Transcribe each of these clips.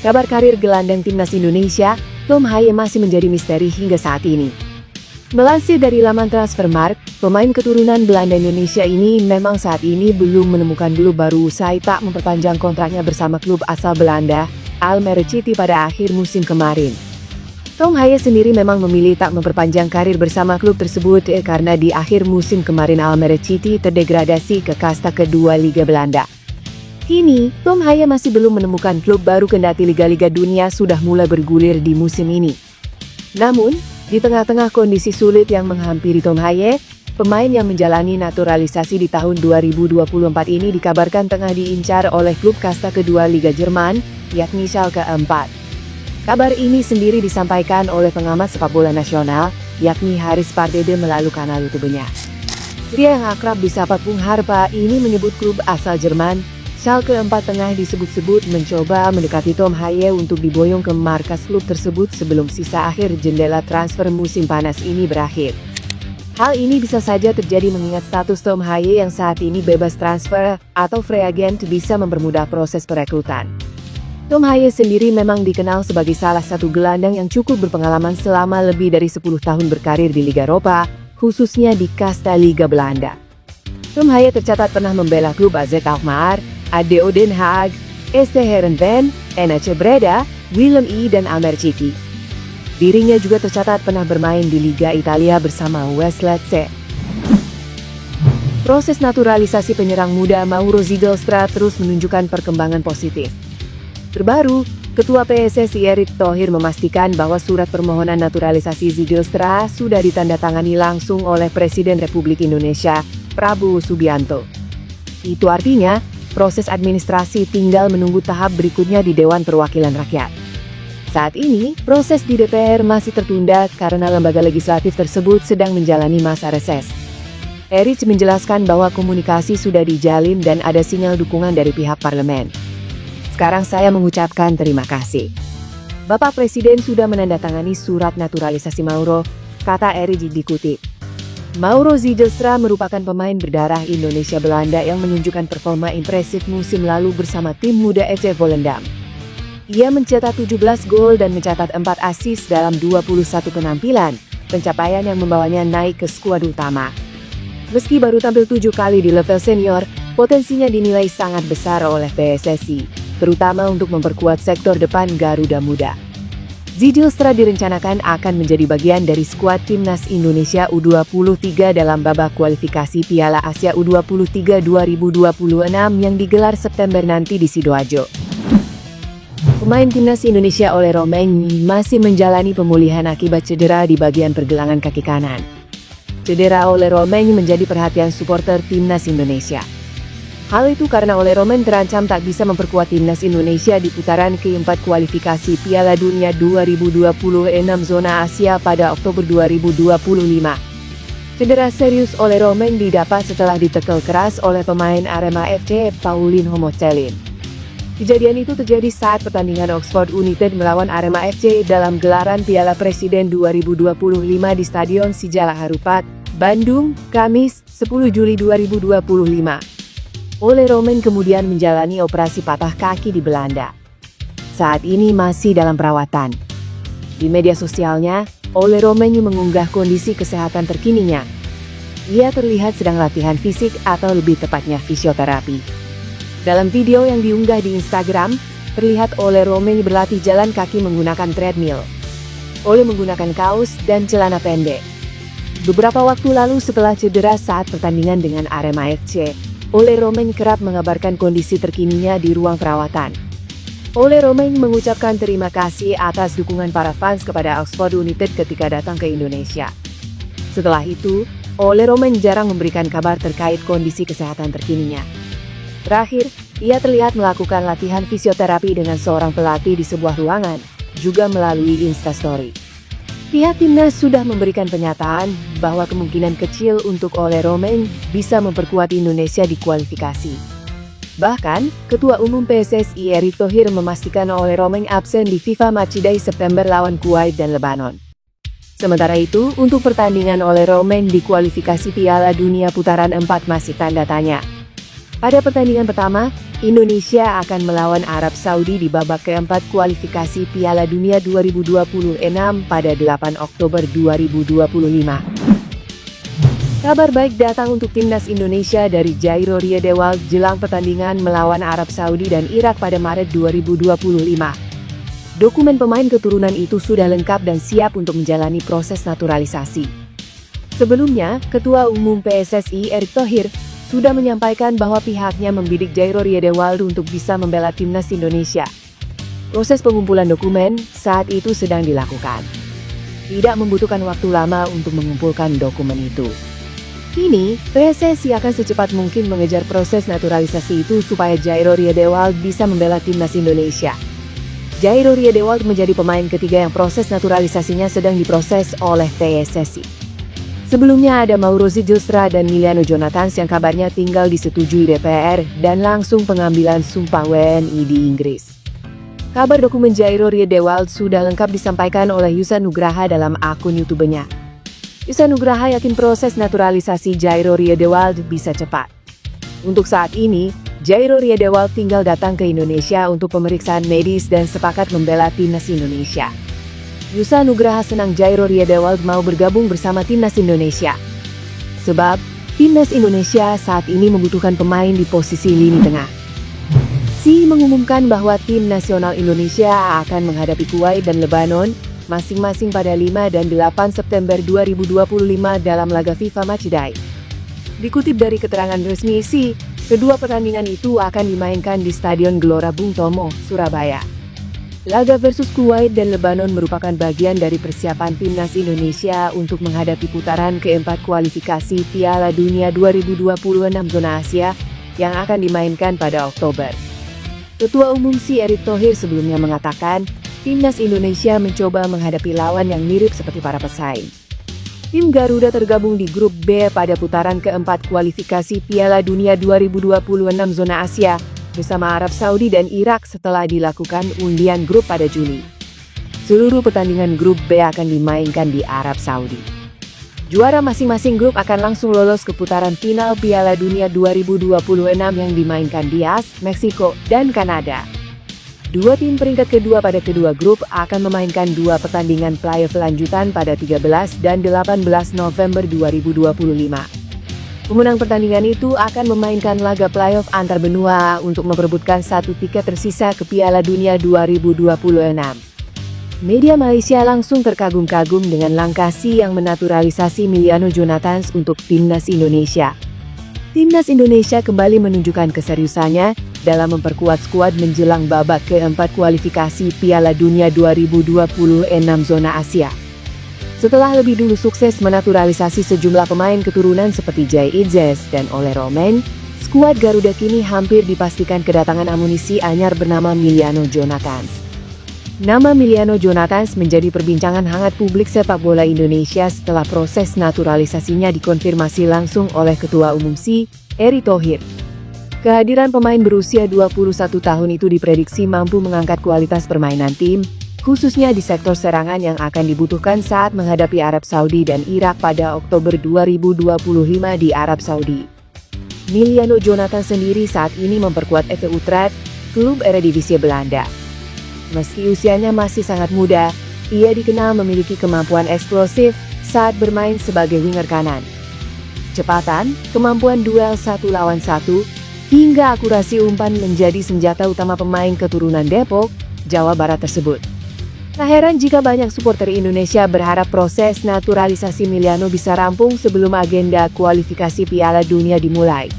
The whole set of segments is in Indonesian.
kabar karir gelandang timnas Indonesia, Tom Haye masih menjadi misteri hingga saat ini. Melansir dari laman Transfermarkt, pemain keturunan Belanda Indonesia ini memang saat ini belum menemukan klub baru usai tak memperpanjang kontraknya bersama klub asal Belanda, Almere City pada akhir musim kemarin. Tom Haye sendiri memang memilih tak memperpanjang karir bersama klub tersebut karena di akhir musim kemarin Almere City terdegradasi ke kasta kedua Liga Belanda. Kini, Tom Haye masih belum menemukan klub baru kendati liga-liga dunia sudah mulai bergulir di musim ini. Namun, di tengah-tengah kondisi sulit yang menghampiri Tom Haye, pemain yang menjalani naturalisasi di tahun 2024 ini dikabarkan tengah diincar oleh klub kasta kedua Liga Jerman, yakni Schalke 04. Kabar ini sendiri disampaikan oleh pengamat sepak bola nasional, yakni Haris Pardede melalui kanal YouTube-nya. Pria yang akrab disapa Bung Harpa ini menyebut klub asal Jerman, Schalke 04 tengah disebut-sebut mencoba mendekati Tom Haye untuk diboyong ke markas klub tersebut sebelum sisa akhir jendela transfer musim panas ini berakhir. Hal ini bisa saja terjadi mengingat status Tom Haye yang saat ini bebas transfer atau free agent bisa mempermudah proses perekrutan. Tom Haye sendiri memang dikenal sebagai salah satu gelandang yang cukup berpengalaman selama lebih dari 10 tahun berkarir di Liga Eropa, khususnya di kasta Liga Belanda. Tom Haye tercatat pernah membela klub AZ Alkmaar, ADO Den Haag, SC Heerenveen, NEC Breda, Willem II dan Almere City. Dirinya juga tercatat pernah bermain di Liga Italia bersama West Lecce. Proses naturalisasi penyerang muda Mauro Zidelstra terus menunjukkan perkembangan positif. Terbaru, Ketua PSSI Erick Thohir memastikan bahwa surat permohonan naturalisasi Zidelstra sudah ditandatangani langsung oleh Presiden Republik Indonesia, Prabowo Subianto. Itu artinya, proses administrasi tinggal menunggu tahap berikutnya di Dewan Perwakilan Rakyat. Saat ini, proses di DPR masih tertunda karena lembaga legislatif tersebut sedang menjalani masa reses. Erick menjelaskan bahwa komunikasi sudah dijalin dan ada sinyal dukungan dari pihak parlemen. Sekarang saya mengucapkan terima kasih. Bapak Presiden sudah menandatangani surat naturalisasi Mauro, kata Erick dikutip. Mauro Zidelstra merupakan pemain berdarah Indonesia Belanda yang menunjukkan performa impresif musim lalu bersama tim muda FC Volendam. Ia mencetak 17 gol dan mencatat 4 assist dalam 21 penampilan, pencapaian yang membawanya naik ke skuad utama. Meski baru tampil 7 kali di level senior, potensinya dinilai sangat besar oleh PSSI, terutama untuk memperkuat sektor depan Garuda Muda. Zidelstra direncanakan akan menjadi bagian dari skuad Timnas Indonesia U23 dalam babak kualifikasi Piala Asia U23 2026 yang digelar September nanti di Sidoarjo. Pemain Timnas Indonesia Ole Romain masih menjalani pemulihan akibat cedera di bagian pergelangan kaki kanan. Cedera Ole Romain menjadi perhatian supporter Timnas Indonesia. Hal itu karena Ole Romain terancam tak bisa memperkuat Timnas Indonesia di putaran keempat kualifikasi Piala Dunia 2026 zona Asia pada Oktober 2025. Cedera serius Ole Romain didapat setelah ditekel keras oleh pemain Arema FC Paulinho Mocelin. Kejadian itu terjadi saat pertandingan Oxford United melawan Arema FC dalam gelaran Piala Presiden 2025 di Stadion Sijalak Harupat, Bandung, Kamis, 10 Juli 2025. Ole Romain kemudian menjalani operasi patah kaki di Belanda. Saat ini masih dalam perawatan. Di media sosialnya, Ole Romain mengunggah kondisi kesehatan terkininya. Ia terlihat sedang latihan fisik atau lebih tepatnya fisioterapi. Dalam video yang diunggah di Instagram, terlihat Ole Romain berlatih jalan kaki menggunakan treadmill. Ole menggunakan kaos dan celana pendek. Beberapa waktu lalu setelah cedera saat pertandingan dengan Arema FC, Ole Romain kerap mengabarkan kondisi terkininya di ruang perawatan. Ole Romain mengucapkan terima kasih atas dukungan para fans kepada Oxford United ketika datang ke Indonesia. Setelah itu, Ole Romain jarang memberikan kabar terkait kondisi kesehatan terkininya. Terakhir, ia terlihat melakukan latihan fisioterapi dengan seorang pelatih di sebuah ruangan, juga melalui Instastory. Pihak timnas sudah memberikan pernyataan bahwa kemungkinan kecil untuk Ole Romain bisa memperkuat Indonesia di kualifikasi. Bahkan, Ketua Umum PSSI Erick Thohir memastikan Ole Romain absen di FIFA Matchday September lawan Kuwait dan Lebanon. Sementara itu, untuk pertandingan Ole Romain di kualifikasi Piala Dunia putaran 4 masih tanda tanya. Pada pertandingan pertama, Indonesia akan melawan Arab Saudi di babak keempat kualifikasi Piala Dunia 2026 pada 8 Oktober 2025. Kabar baik datang untuk timnas Indonesia dari Jairo Riedewald jelang pertandingan melawan Arab Saudi dan Irak pada Maret 2025. Dokumen pemain keturunan itu sudah lengkap dan siap untuk menjalani proses naturalisasi. Sebelumnya, Ketua Umum PSSI Erick Thohir sudah menyampaikan bahwa pihaknya membidik Jairo Riedewald untuk bisa membela timnas Indonesia. Proses pengumpulan dokumen saat itu sedang dilakukan. Tidak membutuhkan waktu lama untuk mengumpulkan dokumen itu. Kini, PSSI akan secepat mungkin mengejar proses naturalisasi itu supaya Jairo Riedewald bisa membela timnas Indonesia. Jairo Riedewald menjadi pemain ketiga yang proses naturalisasinya sedang diproses oleh PSSI. Sebelumnya ada Mauro Zidilstra dan Miliano Jonathans yang kabarnya tinggal disetujui DPR dan langsung pengambilan sumpah WNI di Inggris. Kabar dokumen Jairo Riedewald sudah lengkap disampaikan oleh Yusa Nugraha dalam akun YouTube-nya. Yusa Nugraha yakin proses naturalisasi Jairo Riedewald bisa cepat. Untuk saat ini, Jairo Riedewald tinggal datang ke Indonesia untuk pemeriksaan medis dan sepakat membela timnas Indonesia. Yusa Nugraha senang Jairo Riedewald mau bergabung bersama timnas Indonesia. Sebab, timnas Indonesia saat ini membutuhkan pemain di posisi lini tengah. Si mengumumkan bahwa tim nasional Indonesia akan menghadapi Kuwait dan Lebanon masing-masing pada 5 dan 8 September 2025 dalam laga FIFA Matchday. Dikutip dari keterangan resmi SI, kedua pertandingan itu akan dimainkan di Stadion Gelora Bung Tomo, Surabaya. Laga versus Kuwait dan Lebanon merupakan bagian dari persiapan timnas Indonesia untuk menghadapi putaran keempat kualifikasi Piala Dunia 2026 zona Asia yang akan dimainkan pada Oktober. Ketua Umum SI Erick Thohir sebelumnya mengatakan, timnas Indonesia mencoba menghadapi lawan yang mirip seperti para pesaing. Tim Garuda tergabung di grup B pada putaran keempat kualifikasi Piala Dunia 2026 zona Asia bersama Arab Saudi dan Irak setelah dilakukan undian grup pada Juli. Seluruh pertandingan grup B akan dimainkan di Arab Saudi. Juara masing-masing grup akan langsung lolos ke putaran final Piala Dunia 2026 yang dimainkan di AS, Meksiko, dan Kanada. Dua tim peringkat kedua pada kedua grup akan memainkan dua pertandingan playoff lanjutan pada 13 dan 18 November 2025. Pemenang pertandingan itu akan memainkan laga playoff antar benua untuk memperebutkan satu tiket tersisa ke Piala Dunia 2026. Media Malaysia langsung terkagum-kagum dengan langkah SI yang menaturalisasi Miliano Jonathans untuk timnas Indonesia. Timnas Indonesia kembali menunjukkan keseriusannya dalam memperkuat skuad menjelang babak keempat kualifikasi Piala Dunia 2026 zona Asia. Setelah lebih dulu sukses menaturalisasi sejumlah pemain keturunan seperti Jai Idzes dan Ole Romain, skuad Garuda kini hampir dipastikan kedatangan amunisi anyar bernama Miliano Jonathans. Nama Miliano Jonathans menjadi perbincangan hangat publik sepak bola Indonesia setelah proses naturalisasinya dikonfirmasi langsung oleh Ketua Umum SI, Erick Thohir. Kehadiran pemain berusia 21 tahun itu diprediksi mampu mengangkat kualitas permainan tim, khususnya di sektor serangan yang akan dibutuhkan saat menghadapi Arab Saudi dan Irak pada Oktober 2025 di Arab Saudi. Miliano Jonathans sendiri saat ini memperkuat FC Utrecht, klub Eredivisie Belanda. Meski usianya masih sangat muda, ia dikenal memiliki kemampuan eksplosif saat bermain sebagai winger kanan. Kecepatan, kemampuan duel 1 lawan 1, hingga akurasi umpan menjadi senjata utama pemain keturunan Depok, Jawa Barat tersebut. Tak heran jika banyak supporter Indonesia berharap proses naturalisasi Miliano bisa rampung sebelum agenda kualifikasi Piala Dunia dimulai.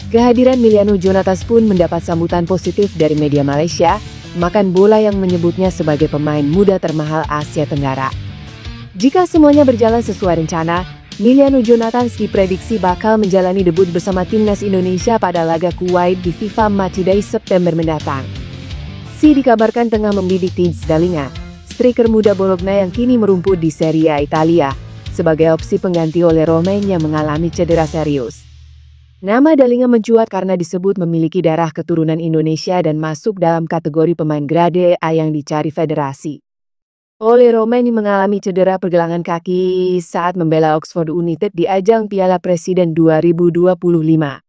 Kehadiran Miliano Jonathans pun mendapat sambutan positif dari media Malaysia, Makan Bola yang menyebutnya sebagai pemain muda termahal Asia Tenggara. Jika semuanya berjalan sesuai rencana, Miliano Jonathans diprediksi bakal menjalani debut bersama timnas Indonesia pada laga Kuwait di FIFA Matchday September mendatang. Si dikabarkan tengah membidik Tins Dalinga, striker muda Bologna yang kini merumput di Serie A Italia, sebagai opsi pengganti Ole Romain yang mengalami cedera serius. Nama Dalinga mencuat karena disebut memiliki darah keturunan Indonesia dan masuk dalam kategori pemain grade A yang dicari federasi. Ole Romain mengalami cedera pergelangan kaki saat membela Oxford United di ajang Piala Presiden 2025.